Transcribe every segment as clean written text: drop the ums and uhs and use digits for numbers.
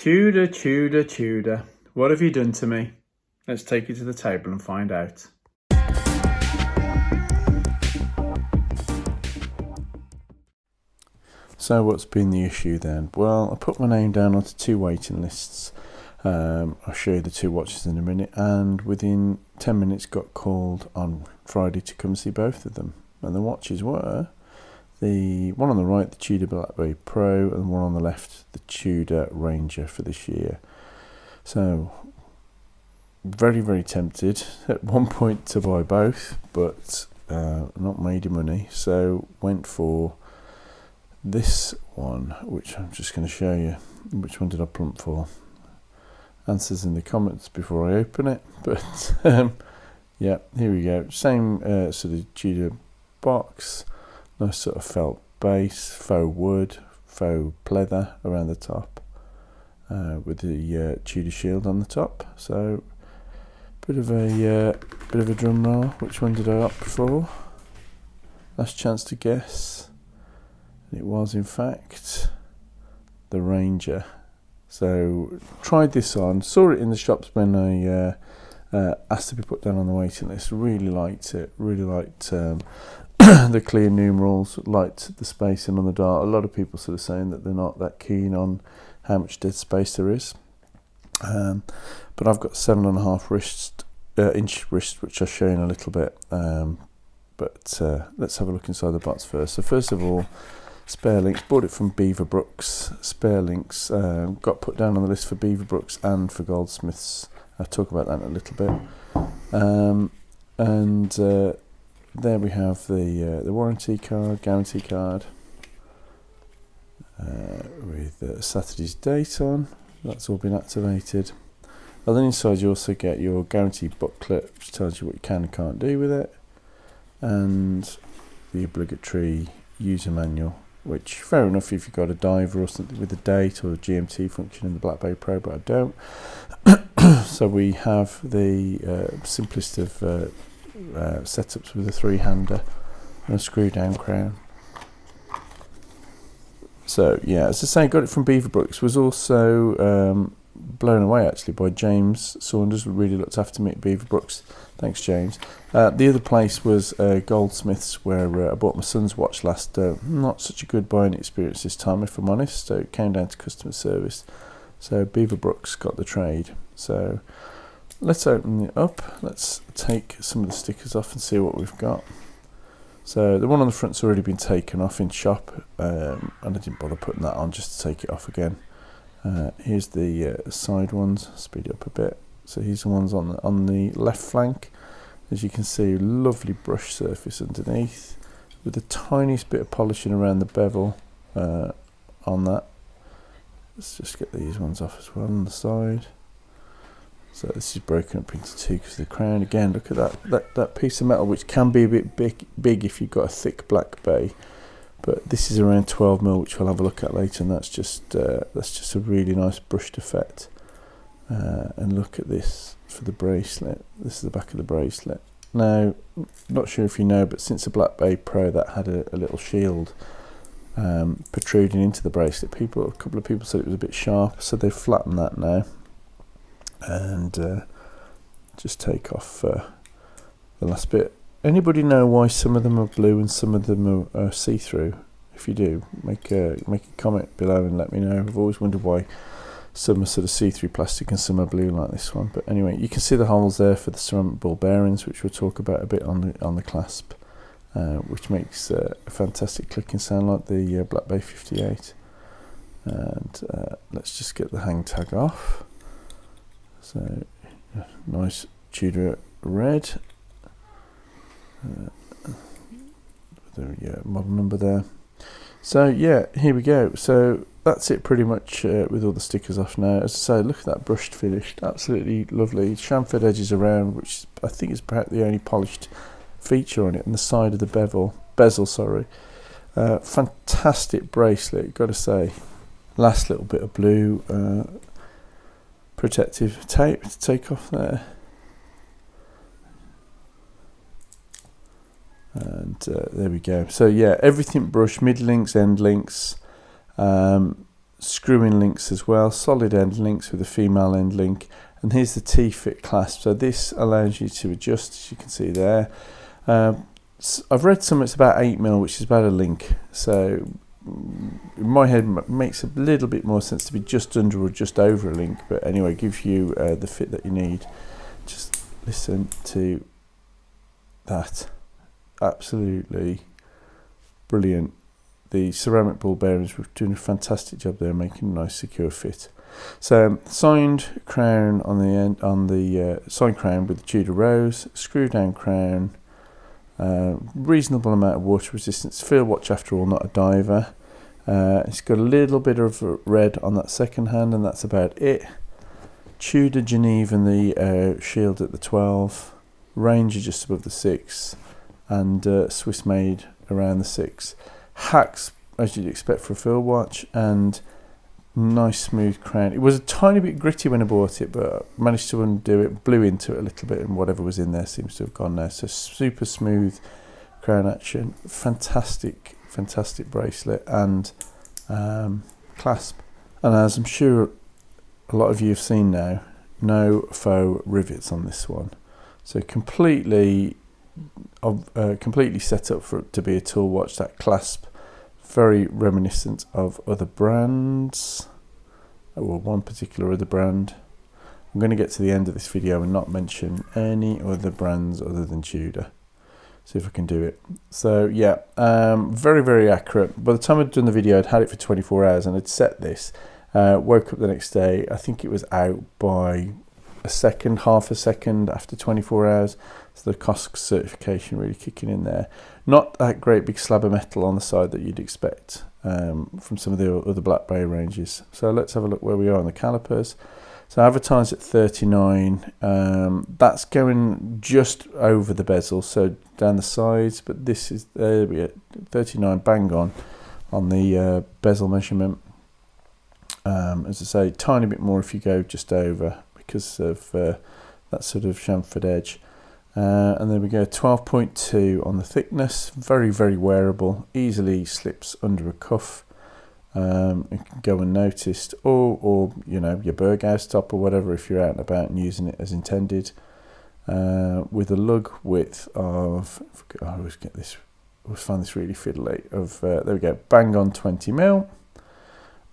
Tudor, Tudor, Tudor, what have you done to me? Let's take you to the table and find out. So what's been the issue then? Well, I put my name down onto 2 waiting lists. I'll show you the 2 watches in a minute, and within 10 minutes got called on Friday to come see both of them. And the watches were the one on the right, the Tudor Blackberry Pro, and the one on the left, the Tudor Ranger for this year. So very, very tempted at one point to buy both, but not made money. So went for this one, which I'm just going to show you. Which one did I plump for? Answers in the comments before I open it. But yeah, here we go. Same sort of Tudor box. Nice sort of felt base, faux wood, faux pleather around the top, with the Tudor shield on the top. So bit of a drum roll. Which one did I opt for? Last chance to guess. It was in fact the Ranger. So tried this on, saw it in the shops when I asked to be put down on the waiting list. Really liked it. Really liked the clear numerals. Liked the spacing on the dial. A lot of people sort of saying that they're not that keen on how much dead space there is. But I've got 7.5 inch wrist, which I'll show you in a little bit. But let's have a look inside the box first. So first of all, spare links. Bought it from Beaverbrooks. Spare links got put down on the list for Beaverbrooks and for Goldsmiths. I'll talk about that in a little bit. And there we have the warranty card, guarantee card, with Saturday's date on. That's all been activated. And then inside you also get your guarantee booklet, which tells you what you can and can't do with it, and the obligatory user manual, which fair enough if you've got a diver or something with a date or a GMT function in the Blackberry Pro, but I don't. So we have the simplest of setups with a 3-hander and a screw down crown. So yeah, as I say, got it from Beaverbrooks. Was also blown away actually by James Saunders, who really looked after me at Beaverbrooks. Thanks, James. The other place was Goldsmiths, where I bought my son's watch last. Not such a good buying experience this time, if I'm honest. So it came down to customer service. So Beaverbrooks got the trade. So let's open it up. Let's take some of the stickers off and see what we've got. So the one on the front's already been taken off in shop, and I didn't bother putting that on just to take it off again. Here's the side ones. Speed it up a bit. So here's the ones on the left flank. As you can see, lovely brush surface underneath, with the tiniest bit of polishing around the bevel on that. Let's just get these ones off as well on the side. So this is broken up into 2 because of the crown. Again, look at that piece of metal, which can be a bit big if you've got a thick black bay. But this is around 12mm, which we'll have a look at later, and that's just a really nice brushed effect. And look at this for the bracelet. This is the back of the bracelet. Now, not sure if you know, but since the Blackberry Pro, that had a little shield protruding into the bracelet. A couple of people said it was a bit sharp, so they've flattened that now. And just take off the last bit. Anybody know why some of them are blue and some of them are see-through? If you do, make a comment below and let me know. I've always wondered why some are sort of see-through plastic and some are blue like this one. But anyway, you can see the holes there for the ceramic ball bearings, which we'll talk about a bit on the clasp, which makes a fantastic clicking sound like the Blackberry 58. And let's just get the hang tag off. So nice Tudor red. The model number there. So yeah, here we go. So that's it pretty much with all the stickers off now. As I say, look at that brushed finish, absolutely lovely. Chamfered edges around, which I think is perhaps the only polished feature on it, and the side of the bezel, sorry. Fantastic bracelet, got to say. Last little bit of blue protective tape to take off there. And there we go. So yeah, everything brushed, mid links, end links, screw-in links as well, solid end links with a female end link, and here's the T-fit clasp. So this allows you to adjust, as you can see there. I've read somewhere it's about 8mm, which is about a link. So in my head it makes a little bit more sense to be just under or just over a link, but anyway, gives you the fit that you need. Just listen to that. Absolutely brilliant. The ceramic ball bearings were doing a fantastic job there, making a nice secure fit. So signed crown on the end, on the signed crown with the Tudor rose, screw down crown, reasonable amount of water resistance. Field watch after all, not a diver. It's got a little bit of red on that second hand, and that's about it. Tudor Geneva and the shield at the 12, Ranger just above the 6, and Swiss made around the 6. Hacks as you'd expect for a field watch, and nice smooth crown. It was a tiny bit gritty when I bought it, but I managed to undo it, blew into it a little bit, and whatever was in there seems to have gone now. So super smooth crown action. Fantastic bracelet and clasp. And as I'm sure a lot of you have seen now, no faux rivets on this one. So completely set up for it to be a tool watch. That clasp, very reminiscent of other brands, or one particular other brand. I'm going to get to the end of this video and not mention any other brands other than Tudor. See if I can do it. So yeah, very accurate. By the time I'd done the video, I'd had it for 24 hours and I'd set this. Woke up the next day, I think it was out by half a second after 24 hours. So the COSC certification really kicking in there. Not that great big slab of metal on the side that you'd expect from some of the other Black Bay ranges. So let's have a look where we are on the calipers. So advertised at 39, that's going just over the bezel, so down the sides, but this is, there we are, 39 bang on the bezel measurement. As I say, tiny bit more if you go just over because of that sort of chamfered edge. And there we go, 12.2 on the thickness, very wearable, easily slips under a cuff. It can go unnoticed, or you know, your Berghaus top or whatever if you're out and about and using it as intended. With a lug width of, I always find this really fiddly, of there we go, bang on 20mm.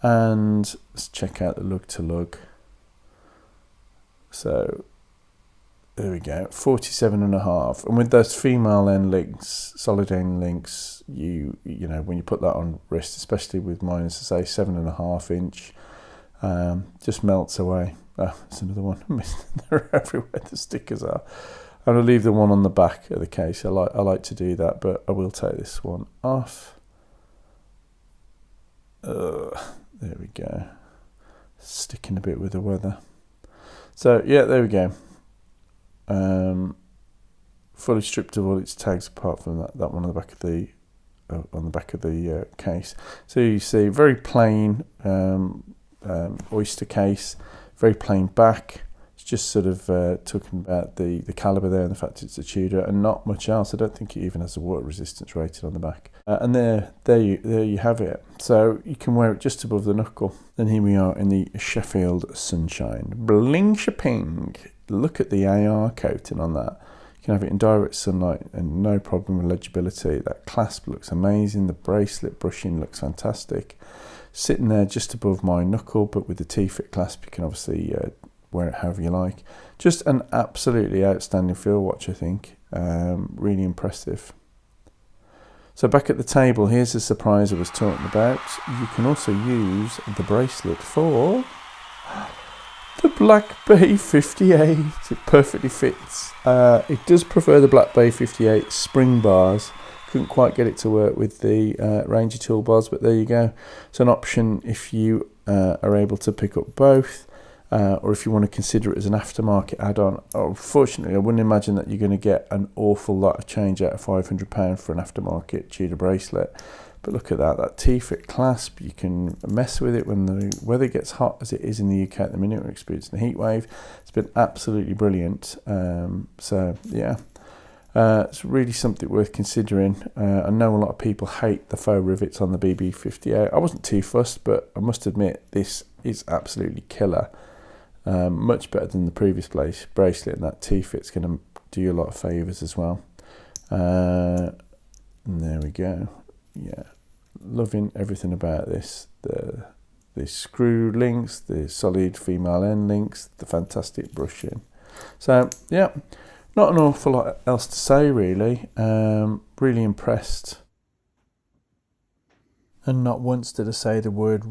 And let's check out the lug to lug. So there we go, 47.5. And with those female end links, solid end links, you know, when you put that on wrist, especially with mine, as I say, 7.5 inch, just melts away. Oh, there's another one. They're everywhere, the stickers are. I'm going to leave the one on the back of the case. I like to do that, but I will take this one off. There we go. Sticking a bit with the weather. So yeah, there we go. Fully stripped of all its tags apart from that one on the back of the case. So you see very plain oyster case, very plain back. It's just sort of talking about the caliber there and the fact it's a Tudor and not much else. I don't think it even has a water resistance rated on the back. And there you have it. So you can wear it just above the knuckle. Then here we are in the Sheffield Sunshine. Bling shaping. Look at the AR coating on that. You can have it in direct sunlight and no problem with legibility. That clasp looks amazing. The bracelet brushing looks fantastic. Sitting there just above my knuckle, but with the T-fit clasp, you can obviously wear it however you like. Just an absolutely outstanding field watch, I think. Really impressive. So back at the table, here's the surprise I was talking about. You can also use the bracelet for the Black Bay 58. It perfectly fits. It does prefer the Black Bay 58 spring bars. Couldn't quite get it to work with the Ranger toolbars, but there you go. It's an option if you are able to pick up both, or if you want to consider it as an aftermarket add-on. Unfortunately, I wouldn't imagine that you're going to get an awful lot of change out of £500 for an aftermarket Tudor bracelet. But look at that T-fit clasp. You can mess with it when the weather gets hot, as it is in the UK at the minute. We're experiencing a heat wave. It's been absolutely brilliant. So yeah, It's really something worth considering. I know a lot of people hate the faux rivets on the BB58. I wasn't too fussed, but I must admit this is absolutely killer. Much better than the previous bracelet, and that T-fit's going to do you a lot of favours as well. And there we go. Yeah, loving everything about this. The screw links, the solid female end links, the fantastic brushing. So yeah, not an awful lot else to say really. Really impressed. And not once did I say the word